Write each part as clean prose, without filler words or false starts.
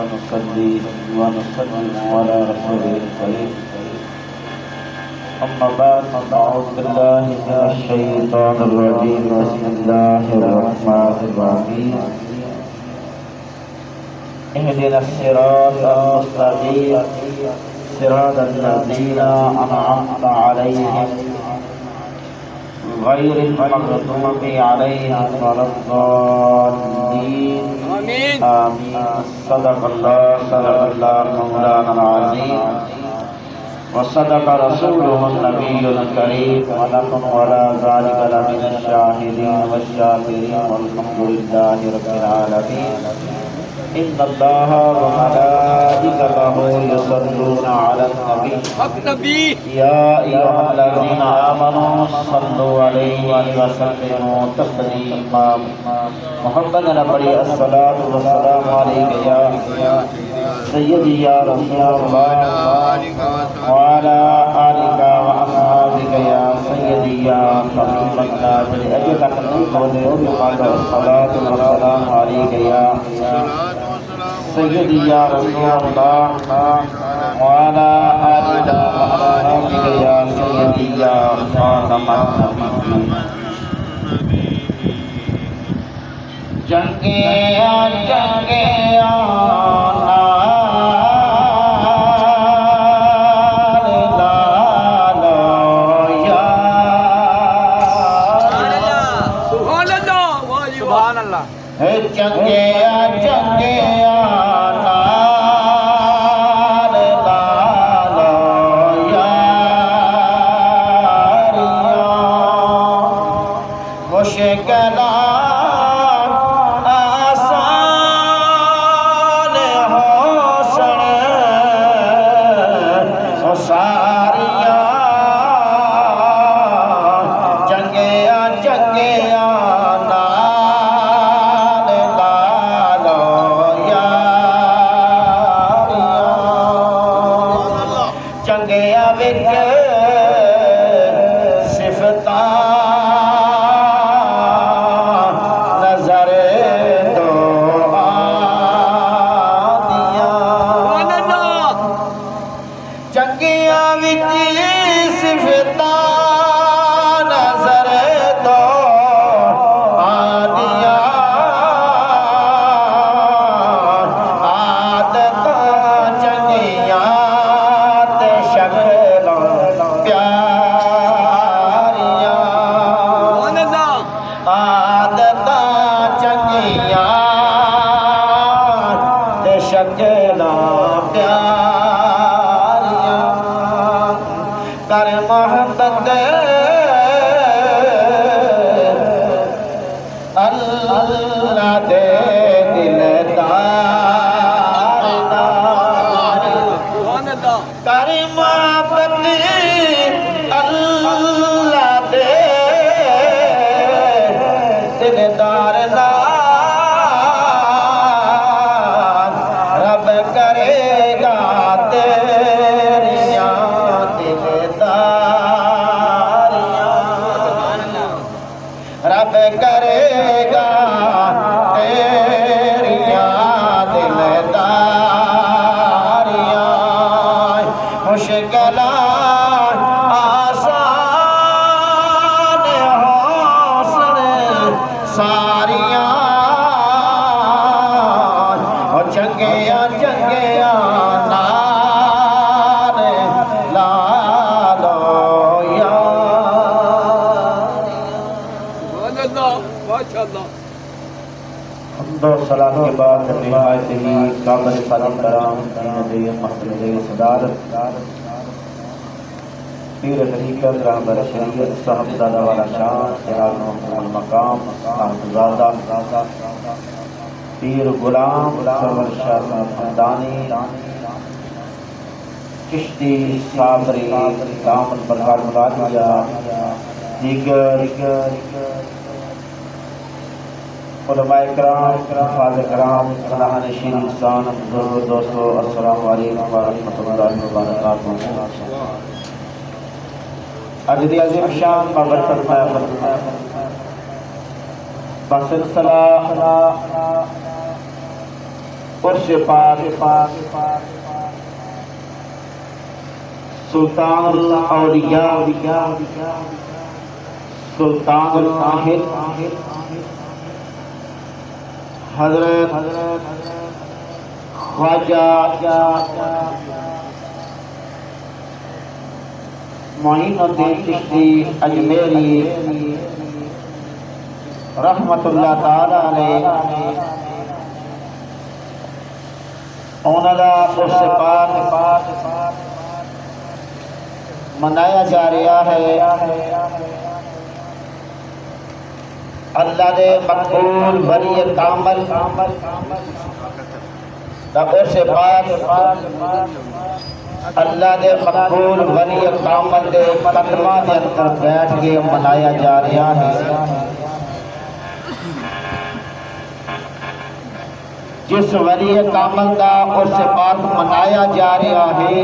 ونصلي ونسلم على رسوله الكريم أما بعد أعوذ بالله من الشيطان الرجيم بسم الله الرحمن الرحيم اهدنا الصراط المستقيم صراط الذين أنعمت عليهم غير المغضوب عليهم ولا الضالين آمين صدق الله مولانا العظيم وصدق رسوله النبي الكريم ونحن على ذلك لمن الشاهدين والشاكرين والحمد لله رب العالمين إن الله وملائكته يصلون على النبي يا أيها الذين آمنوا صلوا عليه وسلموا تسليما محمد نبي الصلاة والسلام عليك يا سيدي يا رسول الله وعلى آلك وأصحابك يا سيدي يا حبيب الله لأجلك الصلاة والسلام عليك يا سيدي يا رسول الله وعلى آلك وأصحابك يا سيدي يا خاتم النبيين صلاة کے بعد نہایت ہی قابل فضل کرام نبی محمد صدارت پیر حقیقت رہبر شریعت صاحبزادہ والا شان جناب محمد المقام صاحبزادہ پیر غلام سرور شاہ خاندانی چشتی صابری دامن برکار مراجعہ دیگر علماء کرام حفاظ کرام نشین انسان بزرگ دوستو السلام علیکم ورحمۃ اللہ وبرکاتہ. اج دی عظیم شان بابرکت بسلسلہ عرش پاک سلطان الاولیاء سلطان العاہد حضرت خواجہ معین الدین چشتی اجمیری رحمت اللہ تعالی علیہ اوندا عرش پاک منایا جا رہا ہے اللہ دے مقبول ولی کامل دا عرش پاک اللہ دے مقبول ولی کامل دے قدماں دے اندر بیٹھ کے منایا جا رہا ہے جس ولی کامل دا عرش پاک منایا جا رہا ہے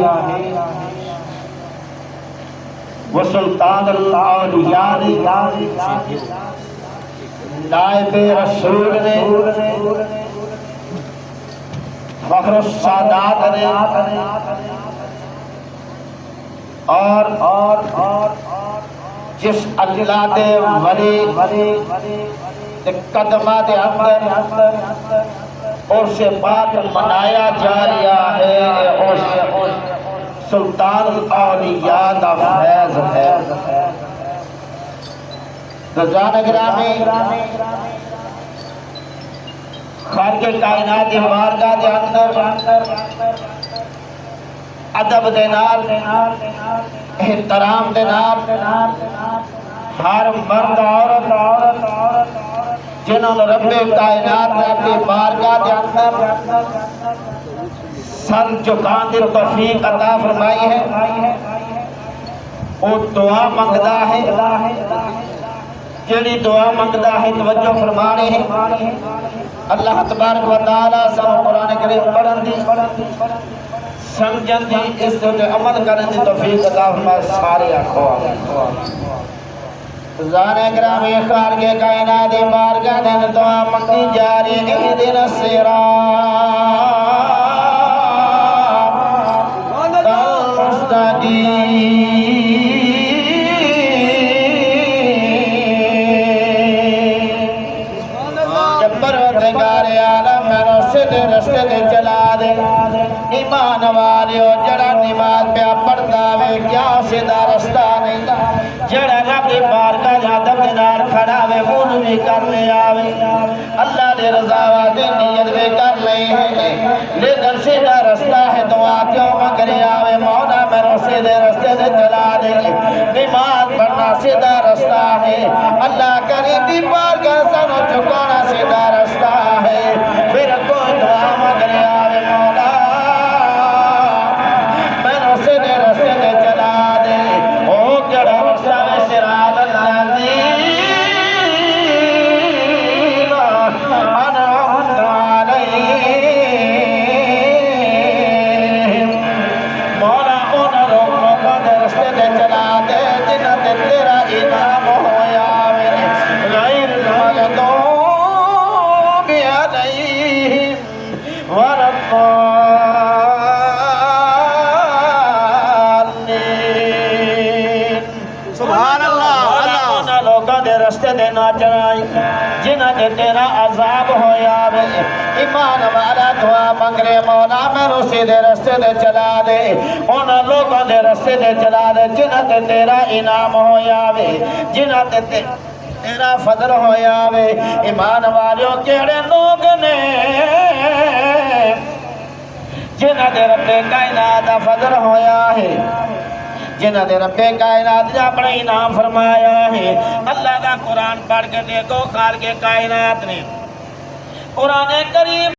وہ سلطان الاولیاء نائب رسول نے فخر السادات نے اور جس اللہ دے ولی قدمہ دے اندر عرش پاک منایا جا رہا ہے سلطان الاولیاء دا فیض ہے رضوان گرامی خالق کائنات دی بارگاہ دے اندر ادب دے نال احترام دے نال ہر مرد عورت جنہوں نے رب کائنات نے اپنی بارگاہ دے اندر سر جھکان دی توفیق عطا فرمائی ہے وہ دعا منگدا ہے جڑی دعا منگدا ہے توجہ فرمانے ہیں اللہ تبارک و تعالی سب قرآن کریم پڑھن دی سمجھن دی اس تے عمل کرن دی توفیق عطا فرمائے سارے آنکھوں زانے گرامی خالق کائنات دی بارگاہ دے دعا منگی جا رہی اہدنا الصراط رستے دے چلا دے ایمان والیو جڑا نماز پہ پڑھتا وے کیا سیدھا رستہ نہیں جڑا رب دی بارگاہ دے ادب دے نال کھڑا وے وضو بھی کرنے آوے اللہ دے رضا واسطے نیت بھی کر لے لیکن سیدھا رستہ ہے دعا کیوں منگ رہے آوے مولا میرے سیدھے رستے دے چلا دے نماز پڑھنا سیدھا رستہ ہے اللہ کریم دی بارگاہ سانو جھکانا سیدھا رستہ ہے پھر کوئی دعا منگ رہے آوے مولا میرے سیدھے رستے دے چلا دے او جڑا رستہ ہے صراط الذین انعمت علیہم مولا ان لوگوں دے رستے دے چلا دے جنہاں تے تیرا انعام ہویا غیر المغضوب علیہم ولا الضالین سبحان اللہ ان لوگوں دے رستے دے نہ چلائی جنہاں تے تیرا عذاب ہویا وے ایمان والا دعا منگ رہے مولا میرے سیدھے رستے دے چلا دے ان لوگوں دے رستے دے چلا دے جنہاں تے تیرا انعام ہویا وے جنہاں تے تیرا فضل ہویا وے ایمان والیوں کیڑے لوگ نے جنہاں دے رب کائنات دا فضل ہویا ہے جنہاں دے رب کائنات نے اپنا انعام فرمایا ہے اللہ کا قرآن پڑھ کے دیکھو خالق کائنات نے قرآن کریم